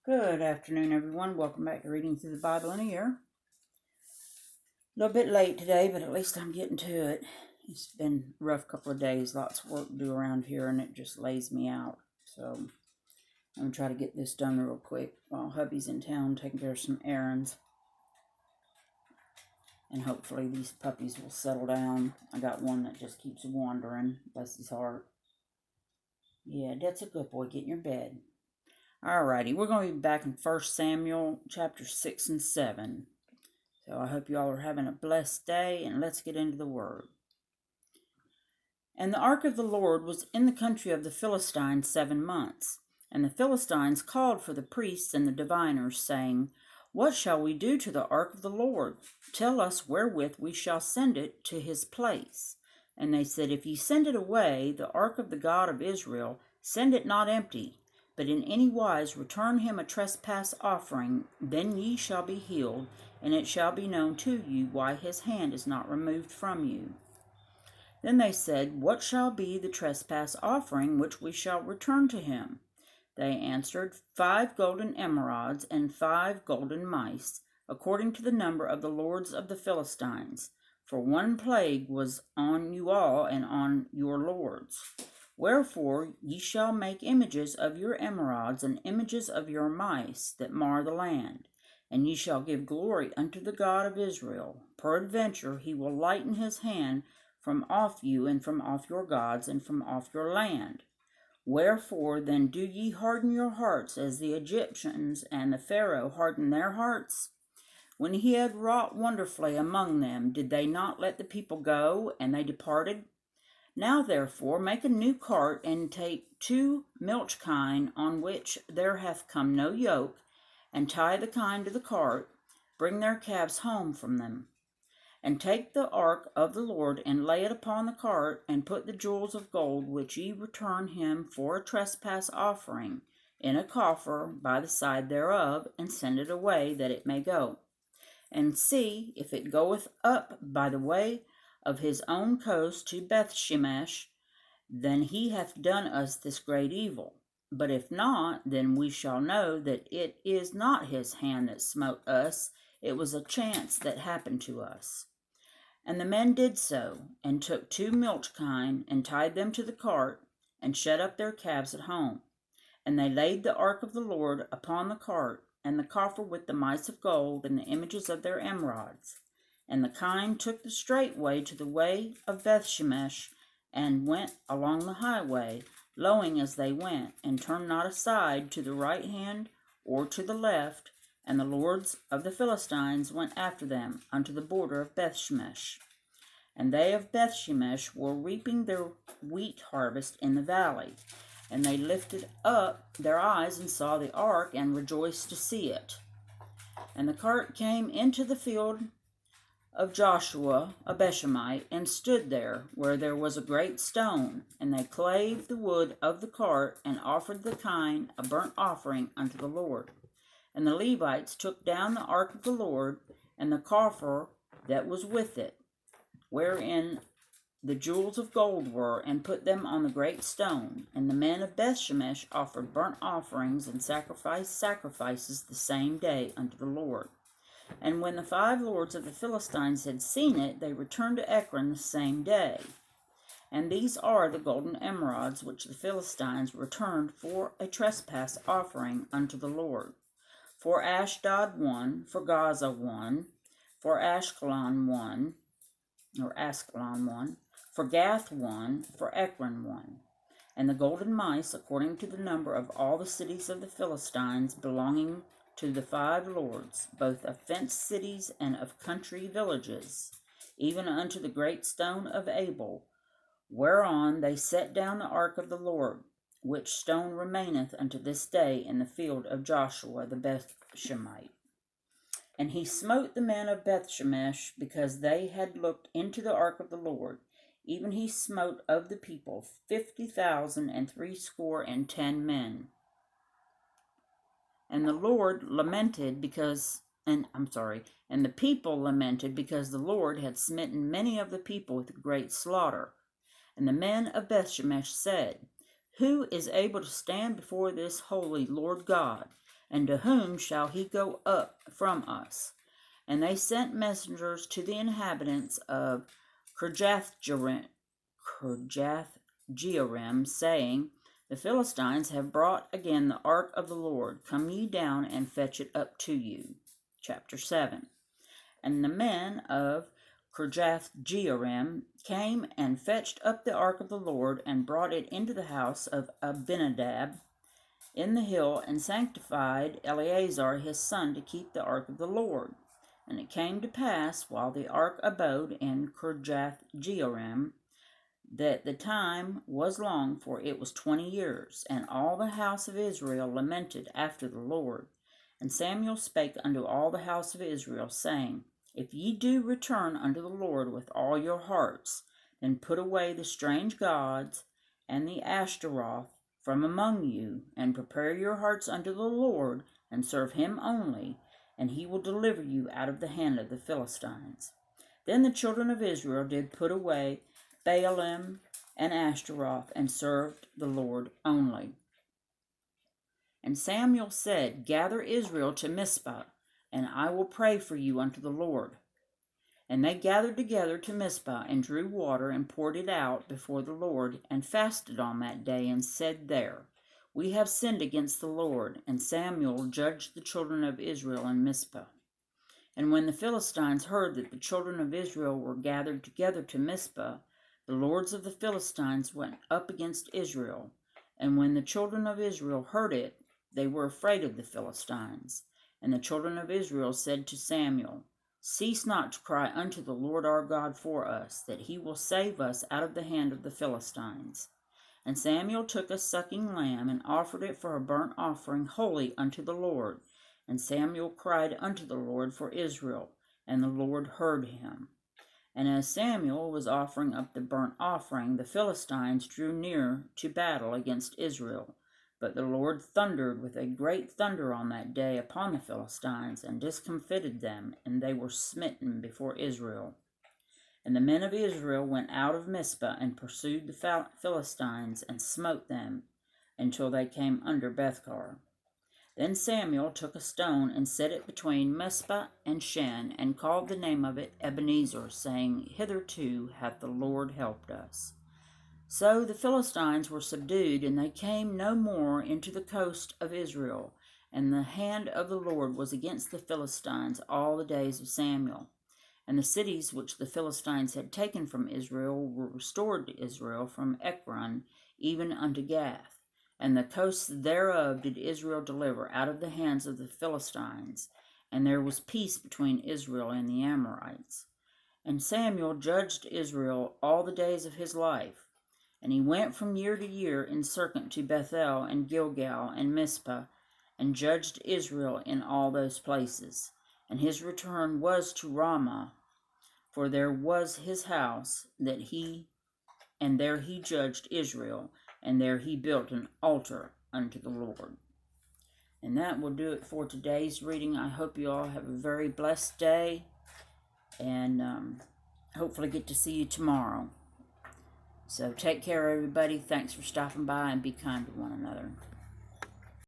Good afternoon, everyone. Welcome back to Reading Through the Bible in a Year. A little bit late today, but at least I'm getting to it. It's been a rough couple of days, lots of work to do around here, and it just lays me out. So I'm going to try to get this done real quick while hubby's in town taking care of some errands. And hopefully these puppies will settle down. I got one that just keeps wandering, bless his heart. Yeah, that's a good boy. Get in your bed. Alrighty, we're going to be back in 1 Samuel chapter 6 and 7. So I hope you all are having a blessed day, and let's get into the Word. And the ark of the Lord was in the country of the Philistines 7 months. And the Philistines called for the priests and the diviners, saying, What shall we do to the ark of the Lord? Tell us wherewith we shall send it to his place. And they said, If ye send it away, the ark of the God of Israel, send it not empty, but in any wise return him a trespass offering, then ye shall be healed, and it shall be known to you why his hand is not removed from you. Then they said, What shall be the trespass offering which we shall return to him? They answered, 5 golden emerods and 5 golden mice, according to the number of the lords of the Philistines. For one plague was on you all and on your lords. Wherefore ye shall make images of your emerods and images of your mice that mar the land. And ye shall give glory unto the God of Israel. Peradventure he will lighten his hand from off you and from off your gods and from off your land. Wherefore then do ye harden your hearts as the Egyptians and the Pharaoh hardened their hearts? When he had wrought wonderfully among them, did they not let the people go, and they departed? Now therefore make a new cart, and take 2 milch kine on which there hath come no yoke, and tie the kine to the cart, bring their calves home from them. And take the ark of the Lord, and lay it upon the cart, and put the jewels of gold which ye return him for a trespass offering in a coffer by the side thereof, and send it away, that it may go. And see, if it goeth up by the way of his own coast to Bethshemesh, then he hath done us this great evil. But if not, then we shall know that it is not his hand that smote us, it was a chance that happened to us. And the men did so, and took 2 milch kine, and tied them to the cart, and shut up their calves at home. And they laid the ark of the Lord upon the cart, and the coffer with the mice of gold, and the images of their emerods. And the kine took the straight way to the way of Bethshemesh, and went along the highway, lowing as they went, and turned not aside to the right hand or to the left. And the lords of the Philistines went after them unto the border of Bethshemesh. And they of Bethshemesh were reaping their wheat harvest in the valley. And they lifted up their eyes and saw the ark, and rejoiced to see it. And the cart came into the field of Joshua a Beshemite, and stood there, where there was a great stone. And they clave the wood of the cart, and offered the kine a burnt offering unto the Lord. And the Levites took down the ark of the Lord, and the coffer that was with it, wherein the jewels of gold were, and put them on the great stone. And the men of Bethshemesh offered burnt offerings and sacrifices the same day unto the Lord. And when the 5 lords of the Philistines had seen it, they returned to Ekron the same day. And these are the golden emerods which the Philistines returned for a trespass offering unto the Lord. For Ashdod 1, for Gaza 1, for Askelon 1, for Gath 1, for Ekron 1. And the golden mice, according to the number of all the cities of the Philistines, belonging to the 5 lords, both of fenced cities and of country villages, even unto the great stone of Abel, whereon they set down the ark of the Lord, which stone remaineth unto this day in the field of Joshua the Bethshemite. And he smote the men of Bethshemesh, because they had looked into the ark of the Lord. Even he smote of the people 50,060 men. And the Lord lamented and the people lamented because the Lord had smitten many of the people with great slaughter. And the men of Bethshemesh said, Who is able to stand before this holy Lord God? And to whom shall he go up from us? And they sent messengers to the inhabitants of Kirjathjearim, saying, The Philistines have brought again the ark of the Lord. Come ye down and fetch it up to you. Chapter 7. And the men of Kirjathjearim came and fetched up the ark of the Lord, and brought it into the house of Abinadab in the hill, and sanctified Eleazar his son to keep the ark of the Lord. And it came to pass, while the ark abode in Kirjathjearim, that the time was long, for it was 20 years. And all the house of Israel lamented after the Lord. And Samuel spake unto all the house of Israel, saying, If ye do return unto the Lord with all your hearts, then put away the strange gods and the Ashtaroth from among you, and prepare your hearts unto the Lord, and serve him only, and he will deliver you out of the hand of the Philistines. Then the children of Israel did put away Baalim and Ashtaroth, and served the Lord only. And Samuel said, Gather Israel to Mizpah, and I will pray for you unto the Lord. And they gathered together to Mizpah, and drew water, and poured it out before the Lord, and fasted on that day, and said there, We have sinned against the Lord. And Samuel judged the children of Israel in Mizpah. And when the Philistines heard that the children of Israel were gathered together to Mizpah, the lords of the Philistines went up against Israel. And when the children of Israel heard it, they were afraid of the Philistines. And the children of Israel said to Samuel, Cease not to cry unto the Lord our God for us, that he will save us out of the hand of the Philistines. And Samuel took a sucking lamb, and offered it for a burnt offering holy unto the Lord. And Samuel cried unto the Lord for Israel, and the Lord heard him. And as Samuel was offering up the burnt offering, the Philistines drew near to battle against Israel. But the Lord thundered with a great thunder on that day upon the Philistines, and discomfited them, and they were smitten before Israel. And the men of Israel went out of Mizpah, and pursued the Philistines, and smote them, until they came under Bethkar. Then Samuel took a stone, and set it between Mizpah and Shen, and called the name of it Ebenezer, saying, Hitherto hath the Lord helped us. So the Philistines were subdued, and they came no more into the coast of Israel. And the hand of the Lord was against the Philistines all the days of Samuel. And the cities which the Philistines had taken from Israel were restored to Israel from Ekron even unto Gath. And the coasts thereof did Israel deliver out of the hands of the Philistines. And there was peace between Israel and the Amorites. And Samuel judged Israel all the days of his life. And he went from year to year in circuit to Bethel and Gilgal and Mizpah, and judged Israel in all those places. And his return was to Ramah, for there was his house, and there he judged Israel, and there he built an altar unto the Lord. And that will do it for today's reading. I hope you all have a very blessed day, and hopefully get to see you tomorrow. So take care, everybody. Thanks for stopping by, and be kind to one another.